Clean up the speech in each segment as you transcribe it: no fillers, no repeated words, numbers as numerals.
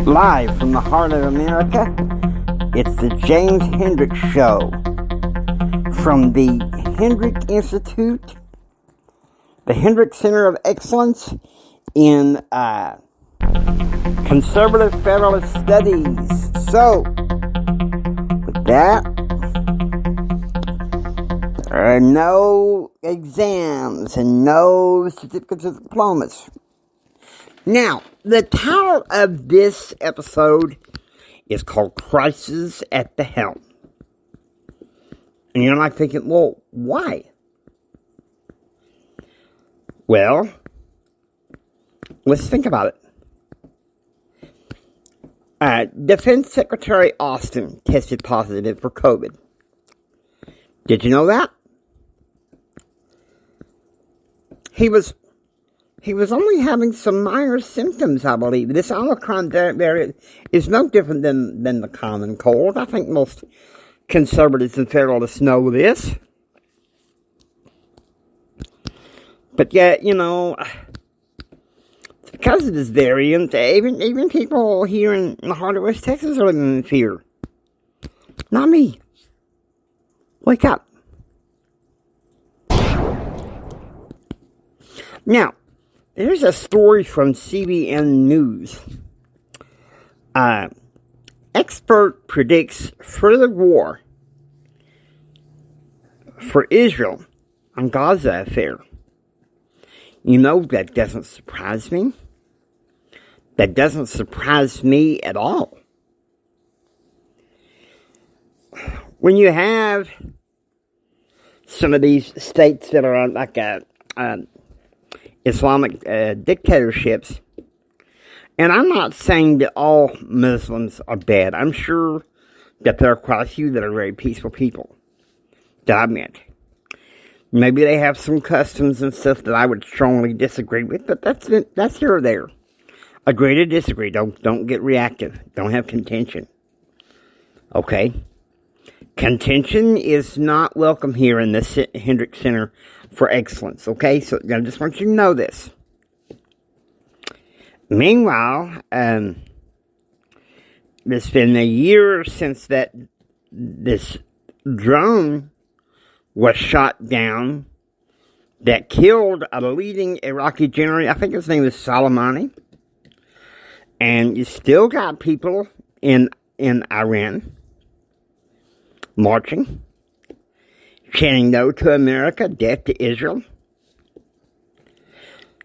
Live from the heart of America, it's the James Hendrick Show. From the Hendrick Institute, the Hendrick Center of Excellence in Conservative Federalist Studies. So, with that, there are no exams and no certificates of diplomas. Now, the title of this episode is called Crisis at the Helm. And you're like thinking, well, why? Well, let's think about it. Defense Secretary Austin tested positive for COVID. Did you know that? He was only having some minor symptoms, I believe. This Omicron variant is no different than the common cold. I think most conservatives and federalists know this. But yet, because of this variant, even people here in the heart of West Texas are living in fear. Not me. Wake up. Now, there's a story from CBN News. Expert predicts further war for Israel on Gaza affair. That doesn't surprise me. That doesn't surprise me at all. When you have some of these states that are like Islamic dictatorships, and I'm not saying that all Muslims are bad. I'm sure that there are quite a few that are very peaceful people that I've met. Maybe they have some customs and stuff that I would strongly disagree with, but that's here or there. Agree to disagree. Don't get reactive. Don't have contention. Okay? Contention is not welcome here in the Hendrick Center for Excellence. Okay? So I just want you to know this. Meanwhile, it's been a year since this drone was shot down that killed a leading Iraqi general. I think his name is Soleimani. And you still got people in Iran marching, chanting no to America, death to Israel.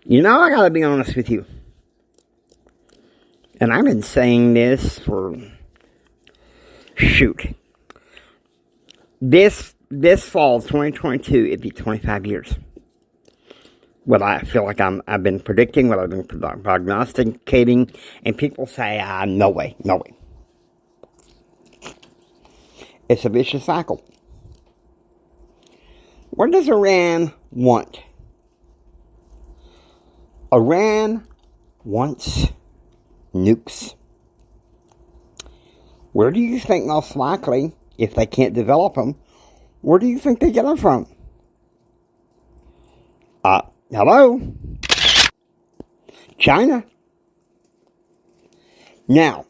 I gotta be honest with you. And I've been saying this for, this fall, 2022, it'd be 25 years. What I feel like I've been predicting, what I've been prognosticating, and people say, no way. It's a vicious cycle. What does Iran want? Iran wants nukes. Where do you think most likely, if they can't develop them, where do you think they get them from? Hello? China. Now,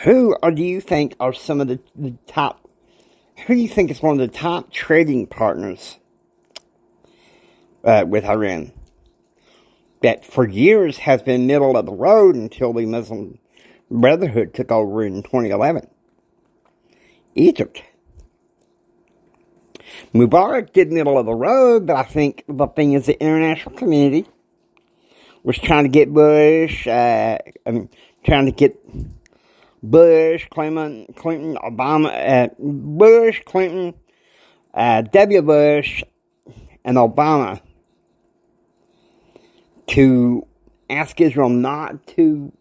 who do you think are some of the top, who do you think is one of the top trading partners with Iran? That for years has been middle of the road until the Muslim Brotherhood took over in 2011. Egypt. Mubarak did middle of the road, but I think the thing is the international community was trying to get Bush, Clinton, Obama, Bush, Clinton, W. Bush, and Obama to ask Israel not to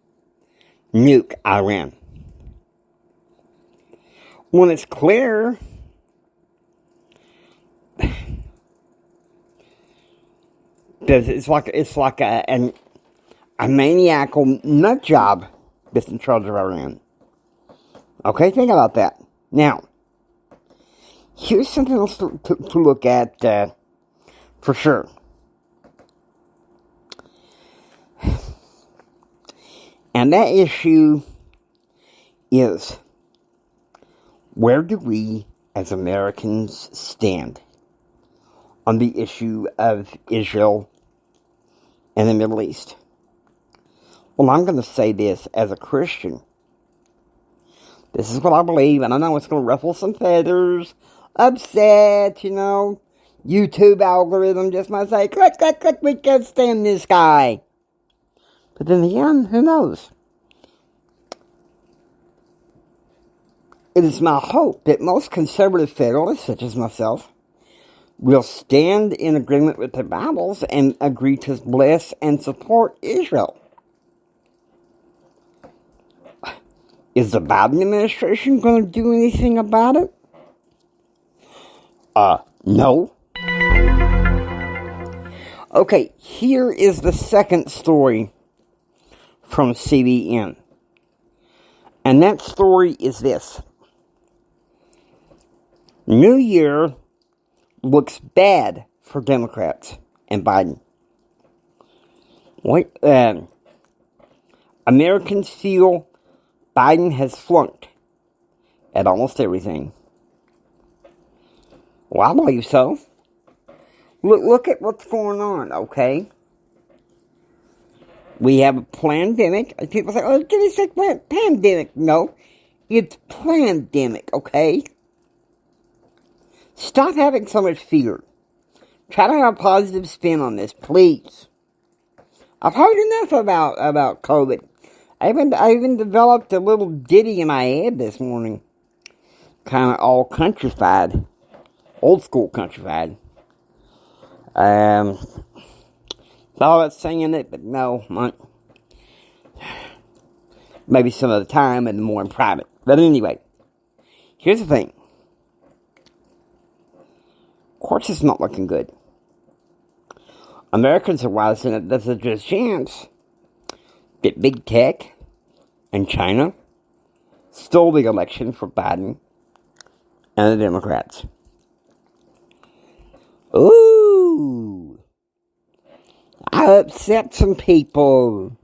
nuke Iran. When it's clear it's like a maniacal nut job that's in charge of Iran. Okay, think about that. Now, here's something else to look at for sure. And that issue is, where do we as Americans stand on the issue of Israel and the Middle East? Well, I'm going to say this as a Christian. This is what I believe, and I know it's going to ruffle some feathers, upset, YouTube algorithm just might say, click, click, click, we can't stand this guy. But then again, who knows? It is my hope that most conservative federalists, such as myself, will stand in agreement with their Bibles and agree to bless and support Israel. Is the Biden administration going to do anything about it? No. Okay, here is the second story from CBN. And that story is this. New Year looks bad for Democrats and Biden. Americans feel Biden has flunked at almost everything. Well, I believe so. Look at what's going on, okay? We have a pandemic. People say, oh, did he say pandemic? No, it's plandemic, okay? Stop having so much fear. Try to have a positive spin on this, please. I've heard enough about COVID. I even developed a little ditty in my head this morning. Kind of all countrified. Old school countrified. Thought about singing it, but no. Maybe some other time and more in private. But anyway, here's the thing. Of course it's not looking good. Americans are rising that there's a chance that big tech and China stole the election for Biden and the Democrats. Ooh, I upset some people.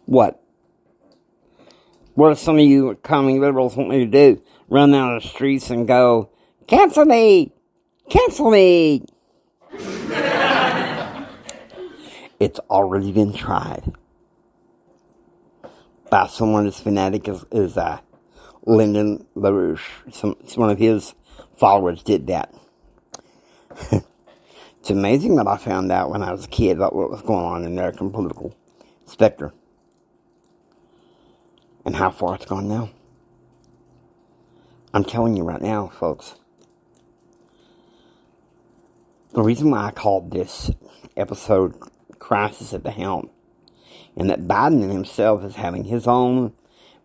What? What do some of you commie liberals want me to do? Run down the streets and go, cancel me! Cancel me! It's already been tried by someone as fanatic as Lyndon LaRouche. One of his followers did that. It's amazing that I found out when I was a kid about what was going on in the American political spectrum. And how far it's gone now. I'm telling you right now, folks. The reason why I called this episode Crisis at the Helm, and that Biden himself is having his own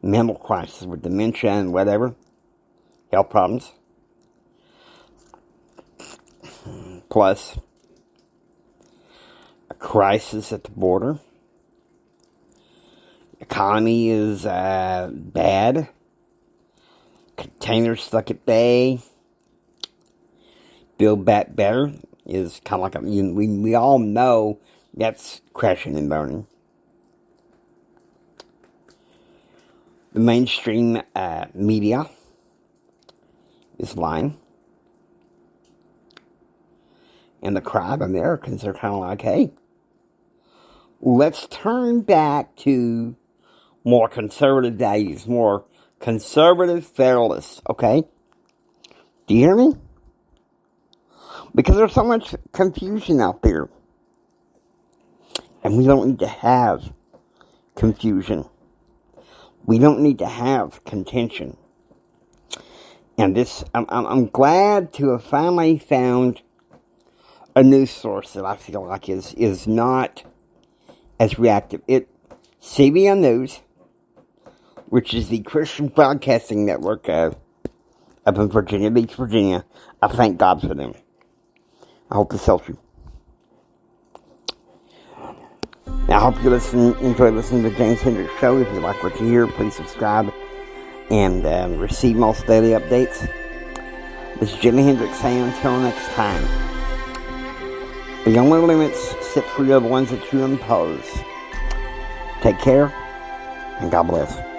mental crisis with dementia and whatever, health problems, plus a crisis at the border, economy is bad, containers stuck at bay, Build Back Better is kind of like we all know that's crashing and burning. The mainstream media is lying. And the cry of Americans are kind of like, hey, let's turn back to more conservative values, more conservative federalists, okay? Do you hear me? Because there's so much confusion out there. And we don't need to have confusion. We don't need to have contention. And this, I'm glad to have finally found a news source that I feel like is not as reactive. CBN News, which is the Christian Broadcasting Network up in Virginia Beach, Virginia. I thank God for them. I hope this helps you. I hope you enjoy listening to the James Hendricks Show. If you like what you hear, please subscribe and receive most daily updates. This is Jimi Hendrix saying until next time. The only limits set free are the ones that you impose. Take care, and God bless.